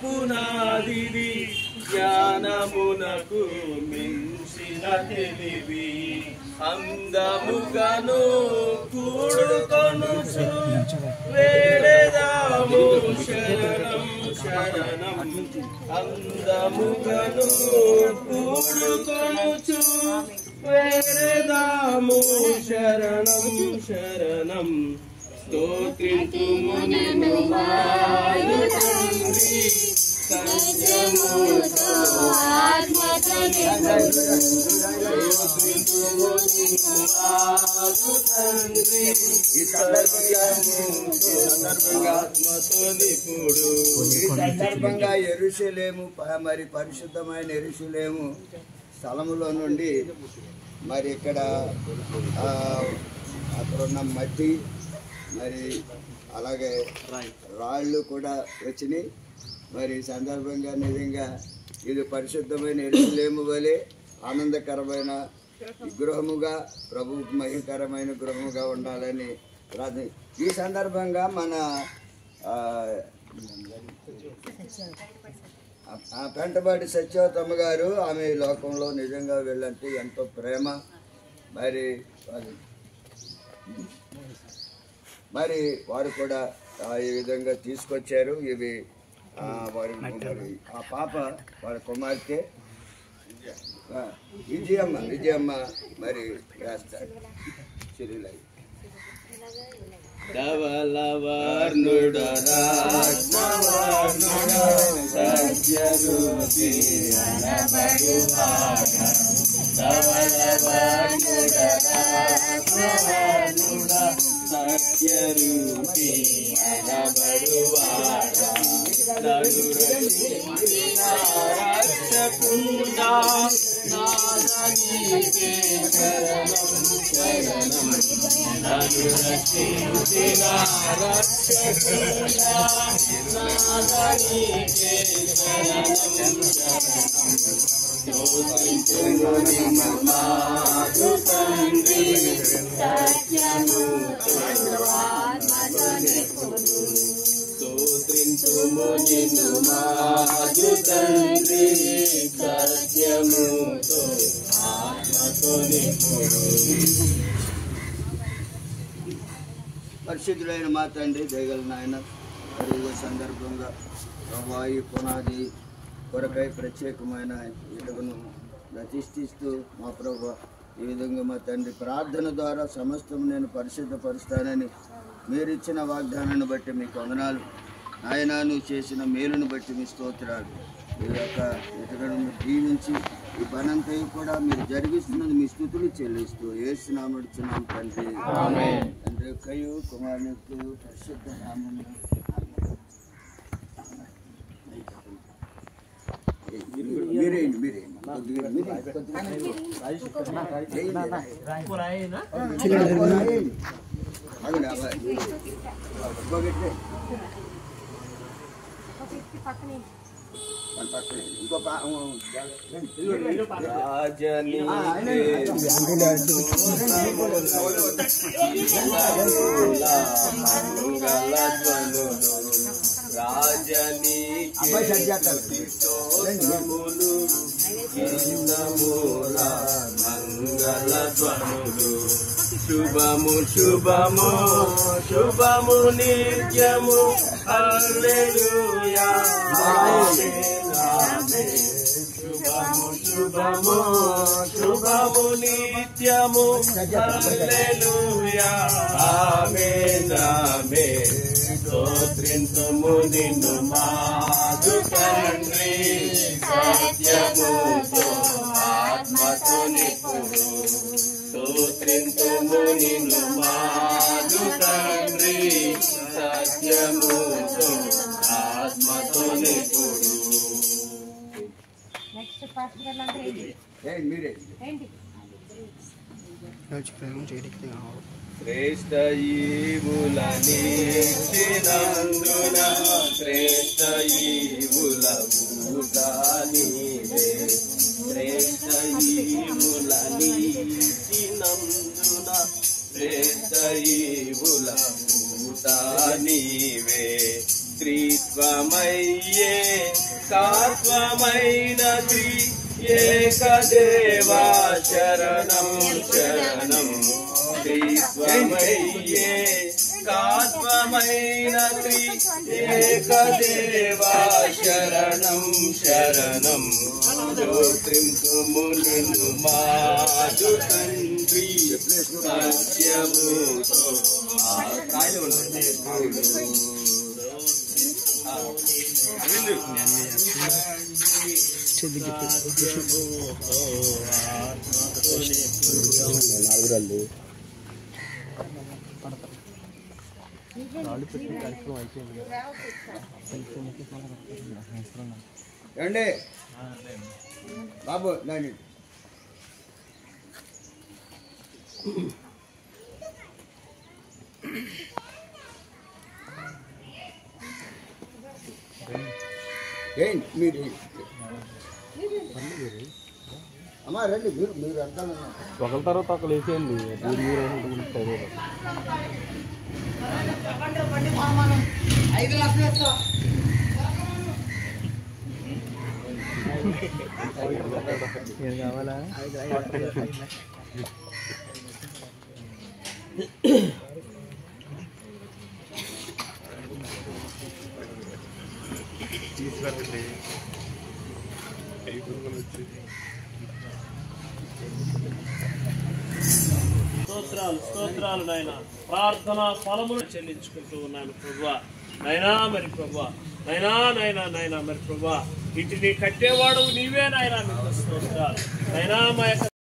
పునాదివి జ్ఞానమునకు మించిన తెలివి అందముగను కూడుకొనుచు వేడెదాము శరణం శరణం అందముగను కూడుకొనుచు వేడెదాము శరణం శరణం స్తోత్రింతుము నిన్ను మాయు తండ్రి సత్యముతో ఆత్మతో స్తోత్రింతుము నిన్ను మాయు తండ్రి ఆత్మతో నిపుడు. ఈ సందర్భంగా యెరూషలేము మరి పరిశుద్ధమైన యెరూషలేము స్థలములో నుండి మరి ఇక్కడ అక్కడున్న మట్టి మరి అలాగే రాళ్ళు కూడా వచ్చినాయి. మరి సందర్భంగా నిజంగా ఇది పరిశుద్ధమైన యెరూషలేము వలె ఆనందకరమైన గృహముగా ప్రభు మహిమకరమైన గృహముగా ఉండాలని ప్రార్థన. ఈ సందర్భంగా మన పెంటపాటి సత్యవతమ్మ గారు ఆమె లోకంలో నిజంగా వెళ్ళంటే ఎంతో ప్రేమ. మరి వారు కూడా ఈ విధంగా తీసుకొచ్చారు. ఇవి వారి ఆ పాప వారి కుమార్తె విజయమ్మ మరి వేస్తారు చిరులై ధవళవర్ణుడ రాజ్ఞవర్ణుడ సత్యరూపి అనబడువాడ ధవళవర్ణుడ రాజ్ఞవర్ణుడ సత్యరూపి అనబడువాడ నన్ను రక్షించిన రక్షకుండా నాదనీకే శరణం శరణం నన్ను రక్షించిన రక్షకుండా నాదనీకే శరణం శరణం స్తోత్రింతుము నిన్ను మాదు తండ్రి సత్యముతో ఆత్మతో నిపుడు. స్తోత్రింతుము నిన్ను మాదు తండ్రి సత్యముతో ఆత్మతో నిపుడు. పరిశుద్ధులైన మా తండ్రి దయగల నాయన మరి ఈ సందర్భంగా ప్రభా ఈ పునాది కొరకై ప్రత్యేకమైన ఇటుకను ప్రతిష్ఠిస్తూ మా ప్రభా ఈ విధంగా మా తండ్రి ప్రార్థన ద్వారా సమస్తం నేను పరిశుద్ధపరుస్తానని మీరు ఇచ్చిన వాగ్దానాన్ని బట్టి మీకు వందనాలు నాయన. నువ్వు చేసిన మేలును బట్టి మీ స్తోత్రాలు. ఈ యొక్క ఇటుకను దీవించి ఈ పనంతా కూడా మీరు జరిగిస్తున్నది మీ స్తుతులు చెల్లిస్తూ యేసునామమున తండ్రి తండ్రి యొక్కయు కుమారుని యొక్కయు పరిశుద్ధ నామమున శుభము శుభము శుభము నిత్యము హల్లెలూయా శుభము శుభము శుభము నిత్యము హల్లెలూయా ఆమేన్ ఆమేన్. స్తోత్రింతుము నిన్ను మాదు తండ్రి సత్యముతో ఆత్మతో నిపుడు. స్తోత్రింతుము నిన్ను మాదు తండ్రి సత్యముతో ఆత్మతో నిపుడు. శ్రేష్ఠ ఈవులనిచ్చినందున శ్రేష్ఠ ఈవుల ఊట నీవే. శ్రేష్ఠ ఈవులనిచ్చినందున శ్రేష్ఠ ఈవుల ఊట నీవే. స్త్రీత్వమయ్యే కాత్వమైన త్రి ఏకదేవా శరణం శరణం త్రిత్వమయ్యే కాత్వమైన త్రి ఏకదేవా శరణం శరణం స్తోత్రింతుము నిన్ను మాదు తండ్రి సత్యముతో ఏమండి బాబు నాని ఏంటి మీరు అమ్మా రండి మీరు అంతా ఒకరి తర్వాత ఒకరు వేసేయండి ఏం కావాలా స్తోత్రాలు నాయన ప్రార్థన ఫలములు చెల్లించుకుంటూ ఉన్నాను ప్రభువా. నైనా మరి ప్రభువా, నైనా మరి ప్రభువా, వీటిని కట్టేవాడు నీవే నాయనా. మీకు స్తోత్రాలు నైనా. మా యొక్క